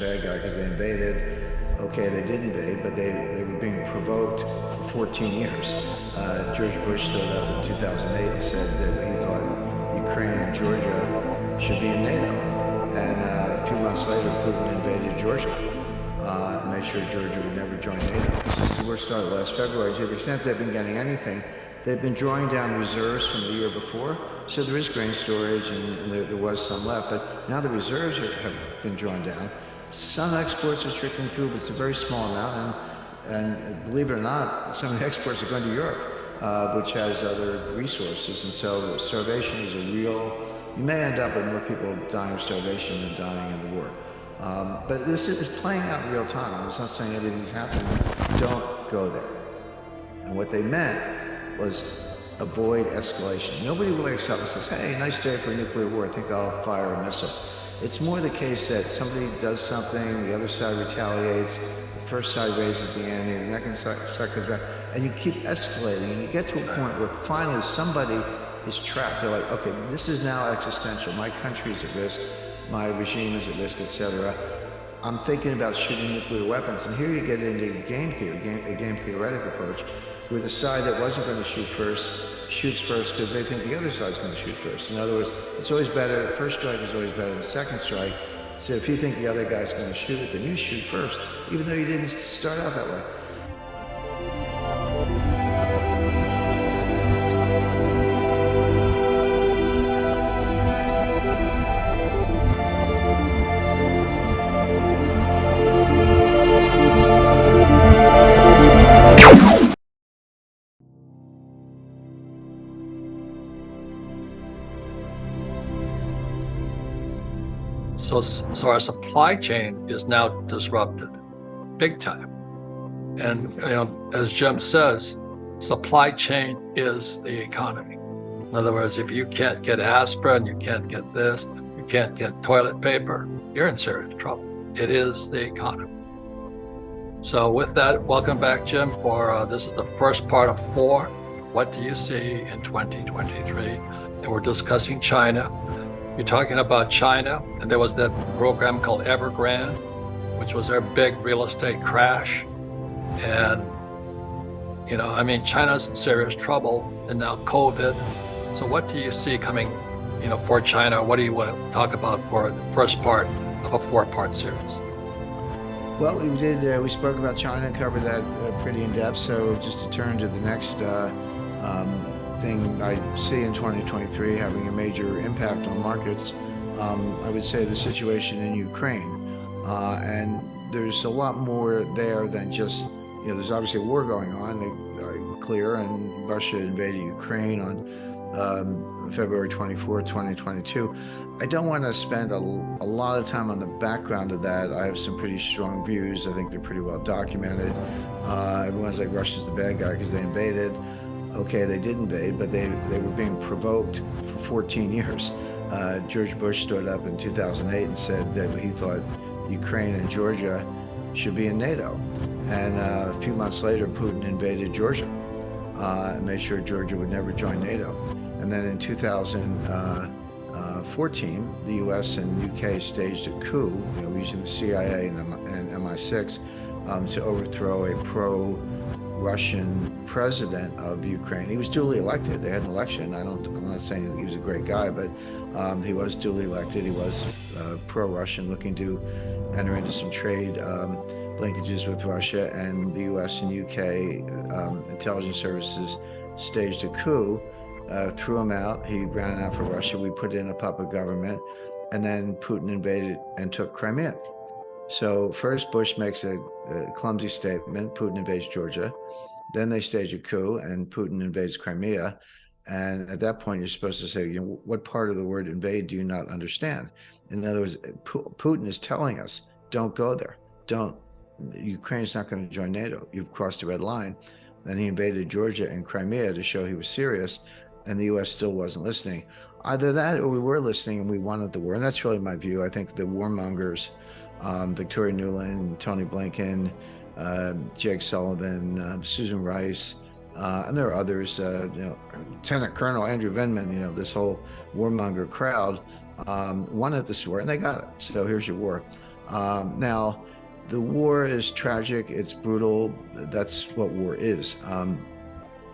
bad guy because they invaded. Okay, they did invade, but they were being provoked for 14 years. George Bush stood up in 2008 and said that he thought Ukraine and Georgia should be in NATO. And a few months later, Putin invaded Georgia and made sure Georgia would never join NATO. Since the war started last February, to the extent they've been getting anything, they've been drawing down reserves from the year before. So there is grain storage, and there was some left, but now the reserves have been drawn down. Some exports are trickling through, but it's a very small amount. And believe it or not, some of the exports are going to Europe, which has other resources. And so starvation is a real, you may end up with more people dying of starvation than dying in the war. But this is playing out in real time. I'm not saying everything's happening. Don't go there. And what they meant was avoid escalation. Nobody wakes up and says, hey, nice day for a nuclear war, I think I'll fire a missile. It's more the case that somebody does something, the other side retaliates, the first side raises the ante, the next side comes back, and you keep escalating, and you get to a point where finally somebody is trapped. They're like, okay, this is now existential. My country is at risk, my regime is at risk, etc. I'm thinking about shooting nuclear weapons, and here you get into game theory, a game theoretic approach, where the side that wasn't going to shoot first shoots first because they think the other side's going to shoot first. In other words, it's always better, first strike is always better than second strike. So if you think the other guy's going to shoot it, then you shoot first, even though you didn't start out that way. So our supply chain is now disrupted big time. And as Jim says, supply chain is the economy. In other words, if you can't get aspirin, you can't get this, you can't get toilet paper, you're in serious trouble. It is the economy. So with that, welcome back, Jim, for this is the first part of 4. What do you see in 2023? And we're discussing China. You're talking about China, and there was that program called Evergrande, which was their big real estate crash. And, China's in serious trouble, and now COVID. So what do you see coming, for China? What do you want to talk about for the first part of a 4-part series? Well, we spoke about China and covered that pretty in depth. So just to turn to the next thing I see in 2023 having a major impact on markets, I would say the situation in Ukraine. And there's a lot more there than just, there's obviously a war going on, clear, and Russia invaded Ukraine on February 24, 2022. I don't want to spend a lot of time on the background of that. I have some pretty strong views. I think they're pretty well documented. Everyone's like, Russia's the bad guy because they invaded. Okay, they did invade, but they were being provoked for 14 years. George Bush stood up in 2008 and said that he thought Ukraine and Georgia should be in NATO. And a few months later, Putin invaded Georgia and made sure Georgia would never join NATO. And then in 2014, the US and UK staged a coup, using the CIA and MI6 to overthrow a pro-Russian president of Ukraine. He was duly elected. They had an election. I'm not saying that he was a great guy, but he was duly elected. He was pro-Russian, looking to enter into some trade linkages with Russia, and the US and UK intelligence services staged a coup, threw him out. He ran out for Russia. We put in a puppet government, and then Putin invaded and took Crimea. So first Bush makes a clumsy statement, Putin invades Georgia. Then they stage a coup and Putin invades Crimea. And at that point, you're supposed to say, what part of the word invade do you not understand? In other words, Putin is telling us, don't go there. Ukraine's not going to join NATO. You've crossed a red line. Then he invaded Georgia and Crimea to show he was serious, and the US still wasn't listening. Either that or we were listening and we wanted the war. And that's really my view. I think the warmongers, Victoria Nuland, Tony Blinken, Jake Sullivan, Susan Rice, and there are others, Lieutenant Colonel Andrew Vindman, this whole warmonger crowd wanted this war, and they got it. So here's your war. Now, the war is tragic. It's brutal. That's what war is. And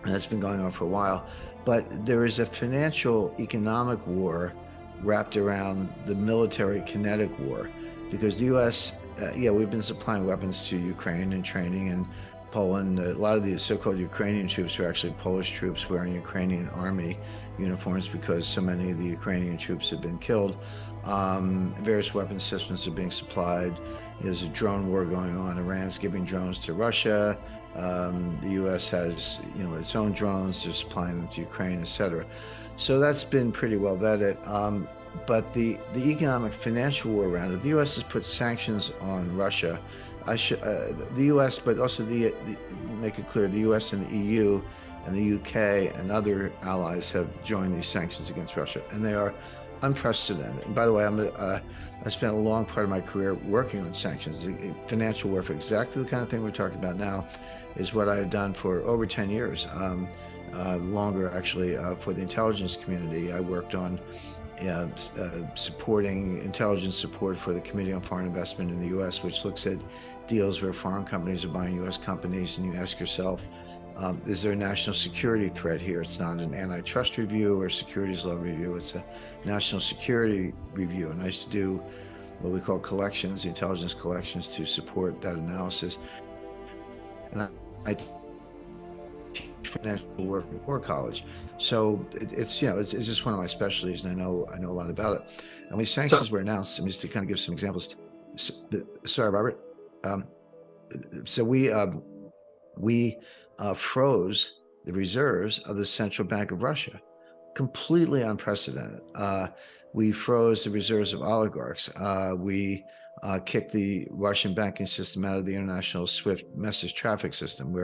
that's been going on for a while. But there is a financial, economic war wrapped around the military kinetic war, because the U.S., yeah, we've been supplying weapons to Ukraine and training, and Poland. A lot of the so-called Ukrainian troops are actually Polish troops wearing Ukrainian army uniforms, because so many of the Ukrainian troops have been killed. Various weapon systems are being supplied. There's a drone war going on. Iran's giving drones to Russia. The U.S. has, its own drones. They're supplying them to Ukraine, etc. So that's been pretty well vetted. But the economic financial war around it, the U.S. has put sanctions on Russia. The U.S., but also make it clear, the U.S. and the EU and the UK and other allies have joined these sanctions against Russia, and they are unprecedented. And by the way, I spent a long part of my career working on sanctions. The financial warfare, exactly the kind of thing we're talking about now, is what I have done for over 10 years, longer actually, for the intelligence community. I worked on supporting intelligence support for the Committee on Foreign Investment in the U.S., which looks at deals where foreign companies are buying U.S. companies, and you ask yourself, is there a national security threat here? It's not an antitrust review or securities law review. It's a national security review. And I used to do what we call collections, intelligence collections, to support that analysis. And I teach financial work at War College. So it's just one of my specialties, and I know a lot about it. And when sanctions were announced, just to kind of give some examples. Sorry, Robert. So we froze the reserves of the Central Bank of Russia. Completely unprecedented. We froze the reserves of oligarchs. We kicked the Russian banking system out of the international SWIFT message traffic system,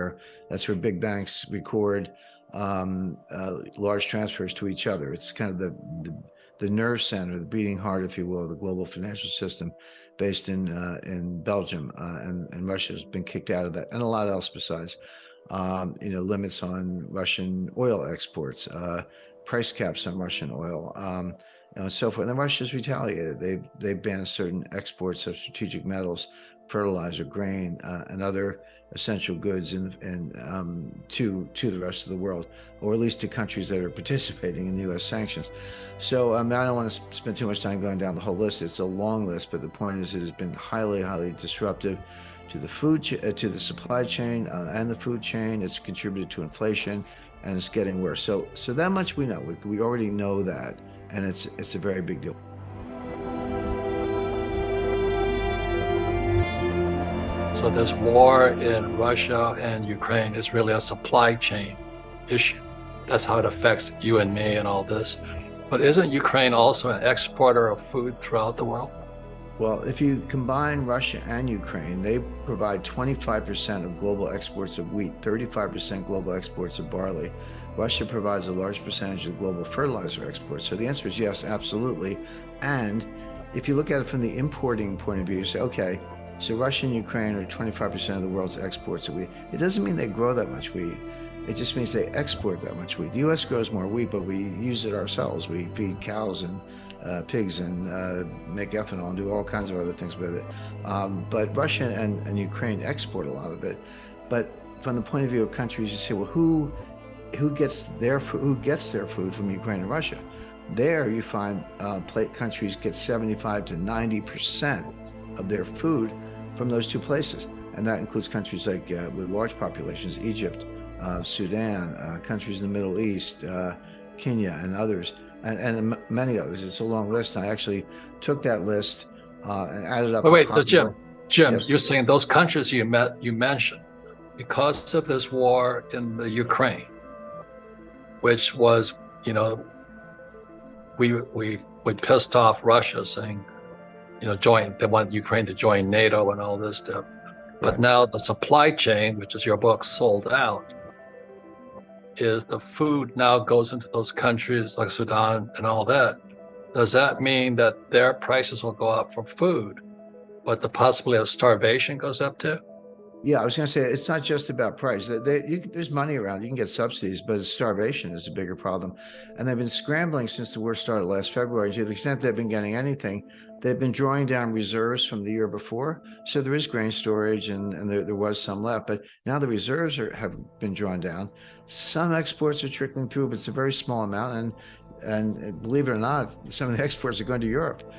that's where big banks record large transfers to each other. It's kind of the nerve center, the beating heart, if you will, of the global financial system, based in Belgium, and Russia has been kicked out of that, and a lot else besides. Limits on Russian oil exports, price caps on Russian oil, and so forth. And then Russia's retaliated. They banned certain exports of strategic metals, fertilizer, grain, and other essential goods to the rest of the world, or at least to countries that are participating in the U.S. sanctions. So I don't want to spend too much time going down the whole list. It's a long list, but the point is, it has been highly, highly disruptive to the to the supply chain and the food chain. It's contributed to inflation, and it's getting worse. So that much we know. We already know that, and it's a very big deal. So this war in Russia and Ukraine is really a supply chain issue. That's how it affects you and me and all this. But isn't Ukraine also an exporter of food throughout the world? Well, if you combine Russia and Ukraine, they provide 25% of global exports of wheat, 35% global exports of barley. Russia provides a large percentage of global fertilizer exports. So the answer is yes, absolutely. And if you look at it from the importing point of view, you say, okay, so Russia and Ukraine are 25% of the world's exports of wheat. It doesn't mean they grow that much wheat. It just means they export that much wheat. The U.S. grows more wheat, but we use it ourselves. We feed cows and pigs and make ethanol and do all kinds of other things with it. But Russia and Ukraine export a lot of it. But from the point of view of countries, you say, well, who gets their food from Ukraine and Russia? There you find countries get 75 to 90% of their food from those two places, and that includes countries like with large populations, Egypt, Sudan, countries in the Middle East, Kenya, and others. And many others. It's a long list. I actually took that list and added up. Wait, so Jim, yes. You're saying those countries you mentioned, because of this war in the Ukraine, which was, we pissed off Russia, saying, they wanted Ukraine to join NATO and all this stuff. But right. Now the supply chain, which is your book, sold out, is the food now goes into those countries like Sudan and all that. Does that mean that their prices will go up for food, but the possibility of starvation goes up too? Yeah, I was going to say it's not just about price. There's money around. You can get subsidies, but starvation is a bigger problem. And they've been scrambling since the war started last February. To the extent they've been getting anything, they've been drawing down reserves from the year before. So there is grain storage, and there was some left. But now the reserves have been drawn down. Some exports are trickling through, but it's a very small amount. And believe it or not, some of the exports are going to Europe,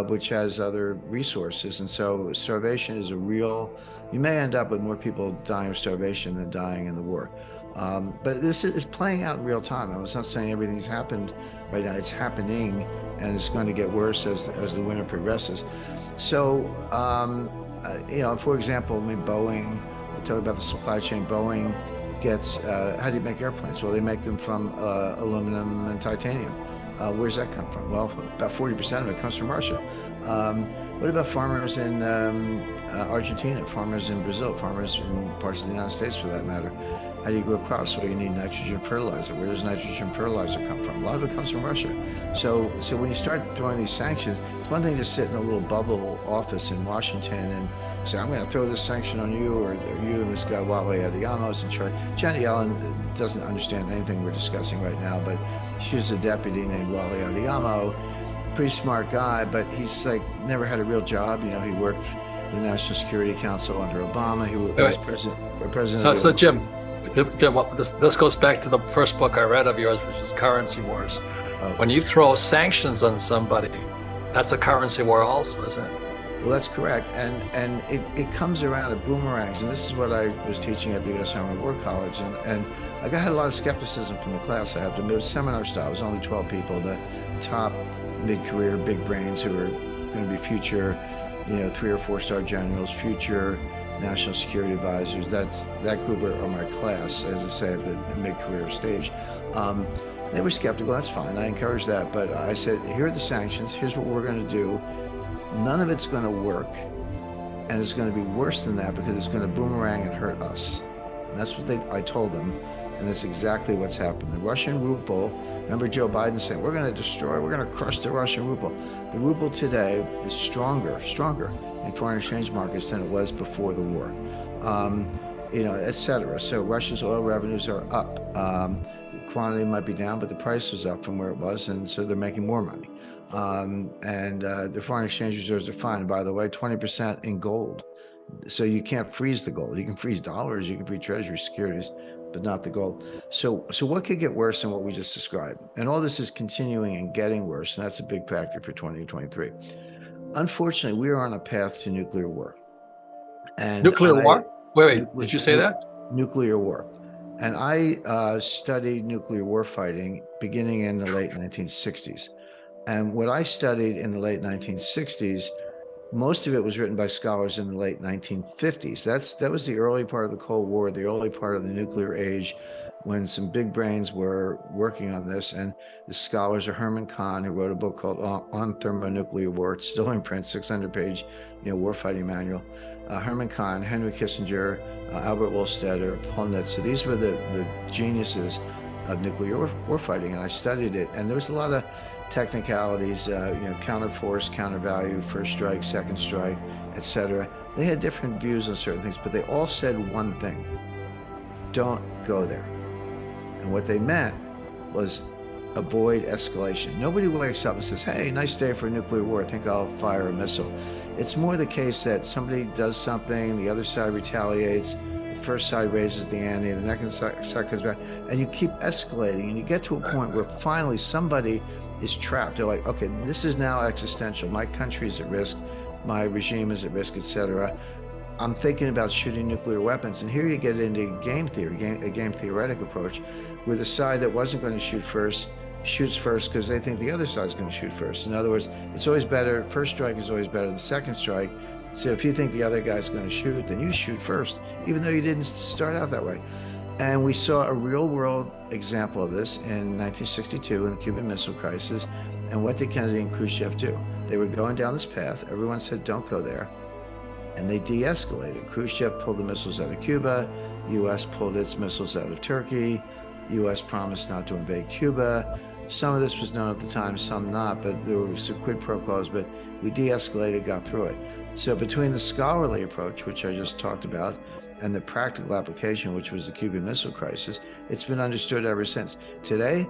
which has other resources. And so starvation is a real. You may end up with more people dying of starvation than dying in the war. But this is playing out in real time. I was not saying everything's happened right now. It's happening, and it's going to get worse as the winter progresses. So, for example, Boeing, we talk about the supply chain. Boeing gets, how do you make airplanes? Well, they make them from aluminum and titanium. Where's that come from? Well, about 40% of it comes from Russia. What about farmers in Argentina, farmers in Brazil, farmers in parts of the United States for that matter? How do you grow crops? Well, you need nitrogen fertilizer. Where does nitrogen fertilizer come from? A lot of it comes from Russia. So when you start throwing these sanctions, it's one thing to sit in a little bubble office in Washington and say, I'm going to throw this sanction on you, or you and this guy, Wale Adeyemo, is in charge. Janet Yellen doesn't understand anything we're discussing right now, but she's a deputy named Wale Adeyemo. Pretty smart guy, but he's like never had a real job. He worked for the National Security Council under Obama. He was president. So Jim, this goes back to the first book I read of yours, which is Currency Wars. Okay. When you throw sanctions on somebody, that's a currency war also, isn't it? Well, that's correct, and it comes around, it boomerangs, and this is what I was teaching at the U.S. Army War College, and I had a lot of skepticism from the class. I have to admit, it was seminar style. It was only 12 people, the top mid-career big brains who are going to be future, 3 or 4-star generals, future national security advisors. That group are my class, as I say, at the mid-career stage. They were skeptical. That's fine. I encourage that, but I said, here are the sanctions. Here's what we're going to do. None of it's going to work, and it's going to be worse than that because it's going to boomerang and hurt us. And that's what I told them, and that's exactly what's happened. The Russian ruble, remember Joe Biden saying, we're going to crush the Russian ruble. The ruble today is stronger in foreign exchange markets than it was before the war, et cetera. So Russia's oil revenues are up. The quantity might be down, but the price was up from where it was, and so they're making more money. The foreign exchange reserves are fine. By the way, 20% in gold. So you can't freeze the gold. You can freeze dollars, you can freeze treasury securities, but not the gold. So what could get worse than what we just described? And all this is continuing and getting worse, and that's a big factor for 2023. Unfortunately, we are on a path to nuclear war. And nuclear war? Wait, did you say that? Nuclear war. And I studied nuclear war fighting beginning in the late 1960s. And what I studied in the late 1960s, most of it was written by scholars in the late 1950s. That was the early part of the Cold War, the early part of the nuclear age, when some big brains were working on this. And the scholars are Herman Kahn, who wrote a book called On Thermonuclear War. It's still in print, 600-page, warfighting manual. Herman Kahn, Henry Kissinger, Albert Wohlstetter, Paul Nitz. So these were the geniuses of nuclear warfighting, and I studied it. And there was a lot of technicalities, counter force, counter value, first strike, second strike, etc. They had different views on certain things, but they all said one thing: don't go there. And what they meant was avoid escalation. Nobody wakes up and says, hey, nice day for a nuclear war, I think I'll fire a missile. It's more the case that somebody does something, the other side retaliates, the first side raises the ante, the next side comes back, and you keep escalating, and you get to a point where finally somebody is trapped. They're like, okay, this is now existential. My country is at risk, my regime is at risk, etc. I'm thinking about shooting nuclear weapons. And here you get into game theory, a game theoretic approach, where the side that wasn't going to shoot first shoots first because they think the other side's going to shoot first. In other words, it's always better, first strike is always better than second strike. So if you think the other guy's going to shoot, then you shoot first, even though you didn't start out that way. And we saw a real world example of this in 1962 in the Cuban Missile Crisis. And what did Kennedy and Khrushchev do? They were going down this path. Everyone said, don't go there. And they de-escalated. Khrushchev pulled the missiles out of Cuba. U.S. pulled its missiles out of Turkey. U.S. promised not to invade Cuba. Some of this was known at the time, some not, but there were some quid pro quos, but we de-escalated, got through it. So between the scholarly approach, which I just talked about, and the practical application, which was the Cuban Missile Crisis, it's been understood ever since. Today,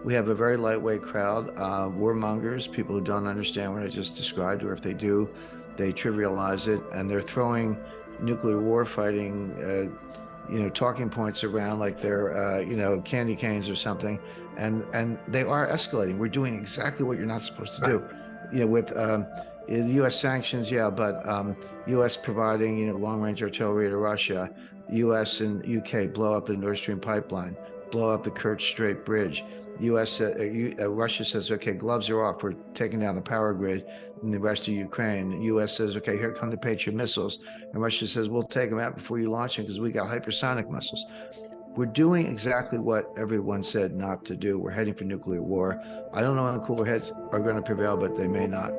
we have a very lightweight crowd, warmongers, people who don't understand what I just described, or if they do, they trivialize it, and they're throwing nuclear war fighting, talking points around like they're, candy canes or something, and they are escalating. We're doing exactly what you're not supposed to do, with the U.S. sanctions, yeah, but U.S. providing, long-range artillery to Russia, U.S. and U.K. blow up the Nord Stream pipeline, blow up the Kerch Strait Bridge. Russia says, okay, gloves are off. We're taking down the power grid in the rest of Ukraine. U.S. says, okay, here come the Patriot missiles. And Russia says, we'll take them out before you launch them because we got hypersonic missiles. We're doing exactly what everyone said not to do. We're heading for nuclear war. I don't know when cooler heads are going to prevail, but they may not.